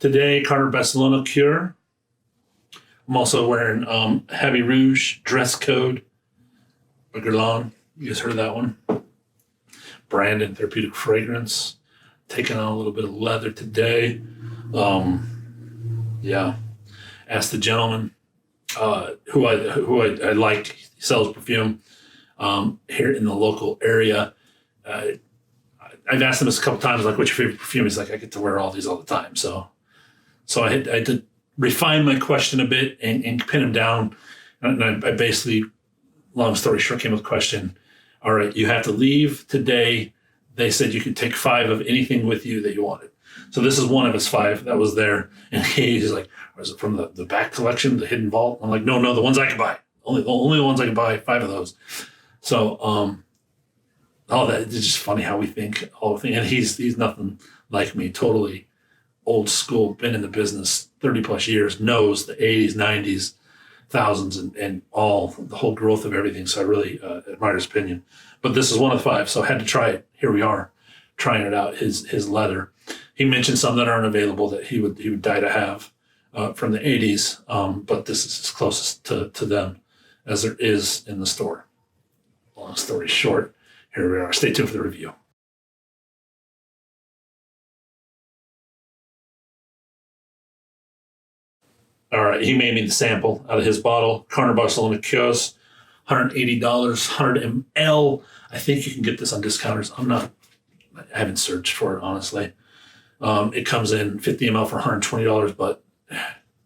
Today, Carner Barcelona CUIRS. I'm also wearing Heavy Rouge, Dress Code, Guerlain. You guys heard of that one? Branded Therapeutic Fragrance. Taking on a little bit of leather today. Yeah. Asked the gentleman who I like. He sells perfume here in the local area. I've asked him this a couple times, like, what's your favorite perfume? He's like, I get to wear all these all the time. So I had to refine my question a bit and pin him down. And I basically, long story short, came with a question. All right, you have to leave today. They said you could take 5 of anything with you that you wanted. So this is one of his 5 that was there. And he's like, was it from the back collection, the hidden vault? I'm like, no, the ones I can buy. Only the ones I can buy, 5 of those. So all that is just funny how we think. And he's nothing like me, totally old school, been in the business 30 plus years, knows the 80s, 90s, thousands, and all the whole growth of everything. So I really admire his opinion. But this is one of the 5, so I had to try it. Here we are, trying it out. His leather. He mentioned some that aren't available that he would die to have from the 80s, but this is as closest to them as there is in the store. Long story short, here we are. Stay tuned for the review. All right, he made me the sample out of his bottle. Carner Barcelona CUIRS, $180, 100 ml. I think you can get this on discounters. I haven't searched for it, honestly. It comes in 50 ml for $120, but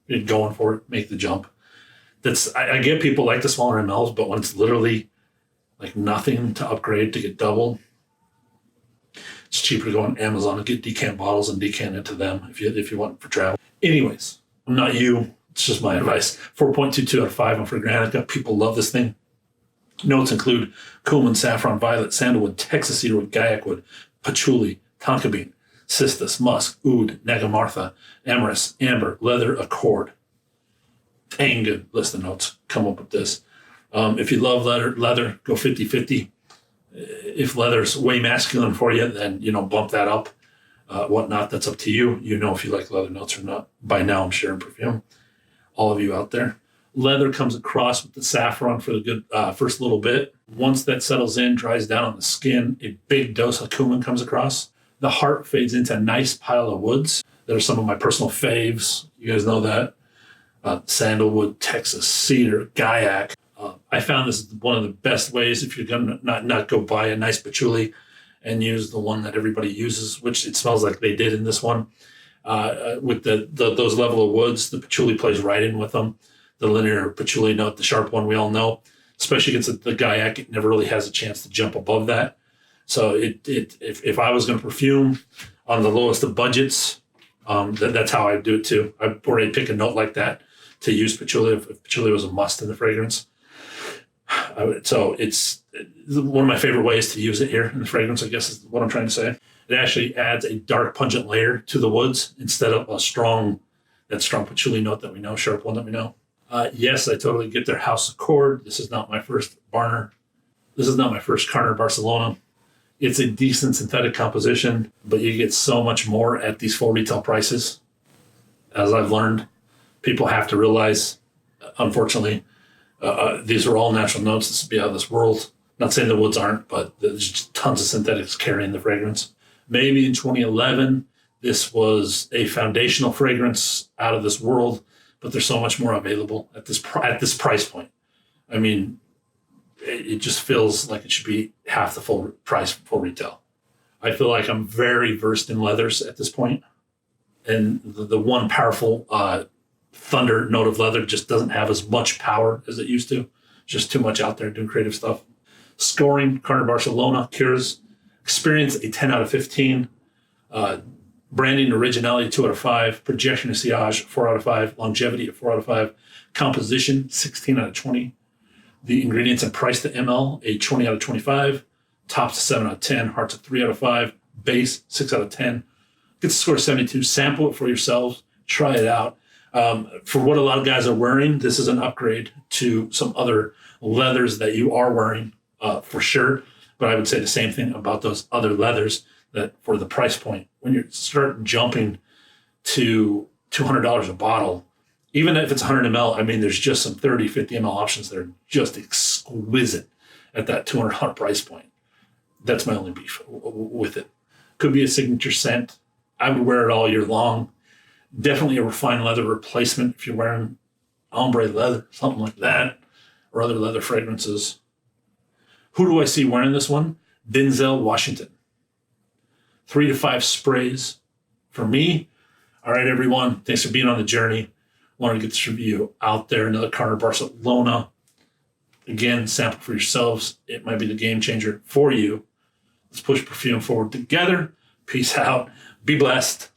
you're going for it, make the jump. I get people like the smaller mLs, but when it's literally like nothing to upgrade to get double, it's cheaper to go on Amazon and get decant bottles and decant into them if you want for travel. Anyways, I'm not you. It's just my advice. 4.22 out of 5 on Fragrantica. People love this thing. Notes include Cumin, Saffron, Violet, Sandalwood, Texas Cedarwood, Guaiac wood, Patchouli, Tonka bean, Cistus, Musk, Oud, Nagarmotha, Amyris, Amber, Leather, Accord. Dang good list of notes. Come up with this. If you love leather, go 50-50. If leather's way masculine for you, then, bump that up. Whatnot, that's up to you. If you like leather notes or not. By now, I'm sharing perfume. All of you out there. Leather comes across with the saffron for the good first little bit. Once that settles in, dries down on the skin, a big dose of cumin comes across. The heart fades into a nice pile of woods. That are some of my personal faves. You guys know that. Sandalwood, Texas Cedar, Guaiac. I found this is one of the best ways if you're going to not go buy a nice patchouli and use the one that everybody uses, which it smells like they did in this one. With those level of woods, the patchouli plays right in with them. The linear patchouli note, the sharp one we all know, especially against the Guaiac, it never really has a chance to jump above that. So if I was going to perfume on the lowest of budgets, that's how I do it too. I'd already pick a note like that to use patchouli if patchouli was a must in the fragrance. So it's one of my favorite ways to use it here in the fragrance, I guess is what I'm trying to say. It actually adds a dark pungent layer to the woods instead of that strong patchouli note that we know, sharp one that we know. Yes, I totally get their house accord. This is not my first Barner. This is not my first Carner Barcelona. It's a decent synthetic composition, but you get so much more at these full retail prices. As I've learned, people have to realize, unfortunately, these are all natural notes. This would be out of this world. Not saying the woods aren't, but there's just tons of synthetics carrying the fragrance. Maybe in 2011, this was a foundational fragrance out of this world, but there's so much more available at this price point. I mean, it just feels like it should be half the full price full retail. I feel like I'm very versed in leathers at this point, and the one powerful thunder note of leather just doesn't have as much power as it used to. Just too much out there doing creative stuff. Scoring, Carner Barcelona CUIRS. Experience, a 10 out of 15. Branding, originality, 2 out of 5. Projection and sillage, 4 out of 5. Longevity, a 4 out of 5. Composition, 16 out of 20. The ingredients and price to ml, a 20 out of 25. Tops, a 7 out of 10. Hearts, a 3 out of 5. Base, 6 out of 10. Get the score 72. Sample it for yourselves. Try it out. For what a lot of guys are wearing, this is an upgrade to some other leathers that you are wearing for sure. But I would say the same thing about those other leathers that for the price point, when you start jumping to $200 a bottle. Even if it's 100 ml, I mean, there's just some 30, 50 ml options that are just exquisite at that $200 price point. That's my only beef with it. Could be a signature scent. I would wear it all year long. Definitely a refined leather replacement if you're wearing ombre leather, something like that, or other leather fragrances. Who do I see wearing this one? Denzel Washington. 3 to 5 sprays for me. All right, everyone. Thanks for being on the journey. Wanted to get this review out there. Another Carner Barcelona. Again, sample for yourselves. It might be the game changer for you. Let's push perfume forward together. Peace out. Be blessed.